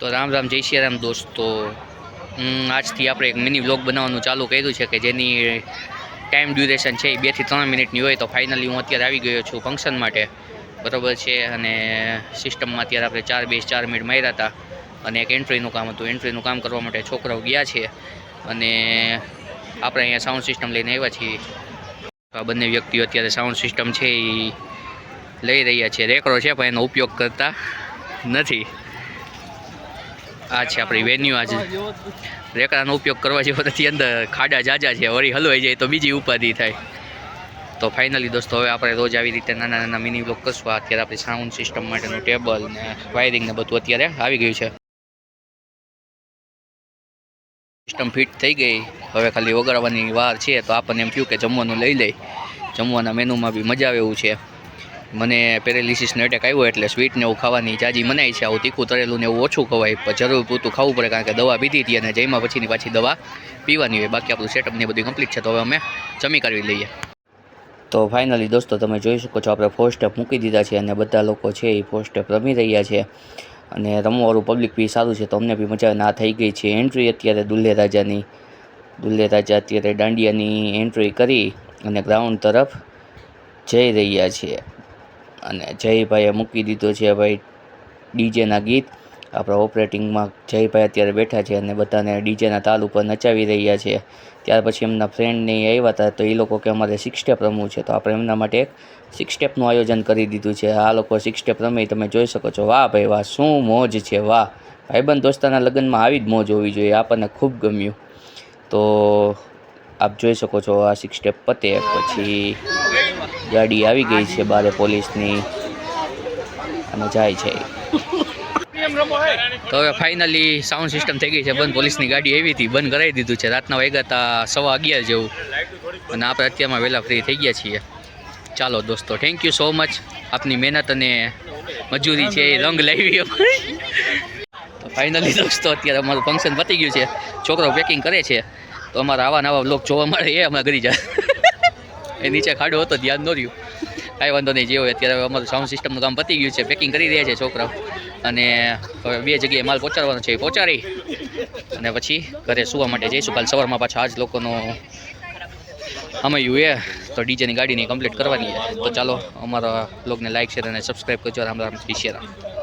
તો રામ રામ જય શ્રી રામ દોસ્તો। આજથી આપણે એક મિની વ્લોગ બનાવવાનું ચાલુ કર્યું છે કે જેની ટાઈમ ડ્યુરેશન છે એ 2 થી 3 મિનિટની હોય। તો ફાઇનલી હું અત્યારે આવી ગયો છું ફંક્શન માટે, બરાબર છે। અને સિસ્ટમમાં અત્યારે આપણે 4 મિનિટ માર્યા હતા અને એક એન્ટ્રીનું કામ હતું। એન્ટ્રીનું કામ કરવા માટે છોકરાઓ ગયા છે અને આપણે અહીંયા સાઉન્ડ સિસ્ટમ લઈને આવ્યા છીએ। આ બંને વ્યક્તિઓ અત્યારે સાઉન્ડ સિસ્ટમ છે એ લઈ રહ્યા છે। રેકડો છે પણ એનો ઉપયોગ કરતા નથી। આ છે આપણી વેન્યુ। આજે રેકડાનો ઉપયોગ કરવા જેવો નથી, અંદર ખાડા જાજા છે, વળી હલવાઈ જાય તો બીજી ઉપાધિ થાય। તો ફાઇનલી દોસ્તો હવે આપણે રોજ આવી રીતે નાના નાના મિની બ્લોગ કરશું। અત્યારે આપણે સાઉન્ડ સિસ્ટમ માટેનું ટેબલ ને વાયરિંગ ને બધું અત્યારે આવી ગયું છે। સિસ્ટમ ફિટ થઈ ગઈ, હવે ખાલી વગાડવાની વાર છે। તો આપણને એમ થયું કે જમવાનું લઈ લઈ, જમવાના મેનુમાં બી મજા આવે એવું છે। મને પેરેલિસિસનો એટેક આવ્યો એટલે સ્વીટ ને એવું ખાવાની જાજી મનાઈ છે। આવું તીખું તળેલું ને એવું ઓછું ખવાય, પણ જરૂર પૂરતું ખાવું પડે કારણ કે દવા પીધી હતી અને જમ્યા પછીની પાછી દવા પીવાની હોય। બાકી આપણું સેટઅપ ને બધું કમ્પ્લીટ છે, તો હવે અમે જમી કાઢી લઈએ। તો ફાઇનલી દોસ્તો તમે જોઈ શકો છો આપણે 4 સ્ટેપ મૂકી દીધા છે અને બધા લોકો છે એ 4 સ્ટેપ રમી રહ્યા છે અને રમવાવાળું પબ્લિક બી સારું છે, તો અમને બી મજા ના થઈ ગઈ છે। એન્ટ્રી અત્યારે દુલ્હે રાજાની, દુલ્હે રાજા અત્યારે દાંડિયાની એન્ટ્રી કરી અને ગ્રાઉન્ડ તરફ જઈ રહ્યા છે અને જયભાઈએ મૂકી દીધો છે ભાઈ ડીજેના ગીત। આપણા ઓપરેટિંગમાં જયભાઈ અત્યારે બેઠા છે અને બધાને ડીજેના તાલ ઉપર નચાવી રહ્યા છે। ત્યાર પછી એમના ફ્રેન્ડને આવ્યા હતા, તો એ લોકો કે અમારે 6 સ્ટેપ રમવું છે, તો આપણે એમના માટે 6 સ્ટેપનું આયોજન કરી દીધું છે। આ લોકો 6 સ્ટેપ રમે તમે જોઈ શકો છો। વાહ ભાઈ વાહ, શું મોજ છે, વાહ! ભાઈબંધ દોસ્તાના લગ્નમાં આવી જ મોજ હોવી જોઈએ, આપણને ખૂબ ગમ્યું। તો આપ જોઈ શકો છો આ 6 સ્ટેપ પતે પછી ગાડી આવી ગઈ છે બારે પોલીસની અને જાય છે। તો હવે ફાઇનલી સાઉન્ડ સિસ્ટમ થઈ ગઈ છે બંધ। પોલીસની ગાડી આવી હતી, બંધ કરાવી દીધું છે। રાતના વાગ્યા હતા 11:15 જેવું અને આપણે અત્યારમાં વહેલા ફ્રી થઈ ગયા છીએ। ચાલો દોસ્તો, થેન્ક યુ સો મચ, આપની મહેનત અને મજૂરી છે એ રંગ લાવી। તો ફાઇનલી દોસ્તો અત્યારે અમારું ફંક્શન પતી ગયું છે, છોકરો પેકિંગ કરે છે। તો અમારા આવા નવા બ્લોગ જોવા મળે એ અમે કરી જાય। એ નીચે ખાડો હતો, ધ્યાન ન રહ્યું, કાંઈ વાંધો નહીં। જે હોય અત્યારે અમારું સાઉન્ડ સિસ્ટમનું કામ પતી ગયું છે, પેકિંગ કરી રહ્યા છે છોકરાઓ અને હવે 2 જગ્યાએ માલ પહોંચાડવાનો છે, એ પહોંચાડી અને પછી ઘરે સુવા માટે જઈશું। કાલ સવારમાં પાછા આજ લોકોનો સમયું એ તો ડીજેની ગાડીની કમ્પ્લીટ કરવાની છે। તો ચાલો અમારા બ્લોગને લાઈક શેર અને સબસ્ક્રાઈબ કરજો। રામ રામ, જય શ્રી રામ।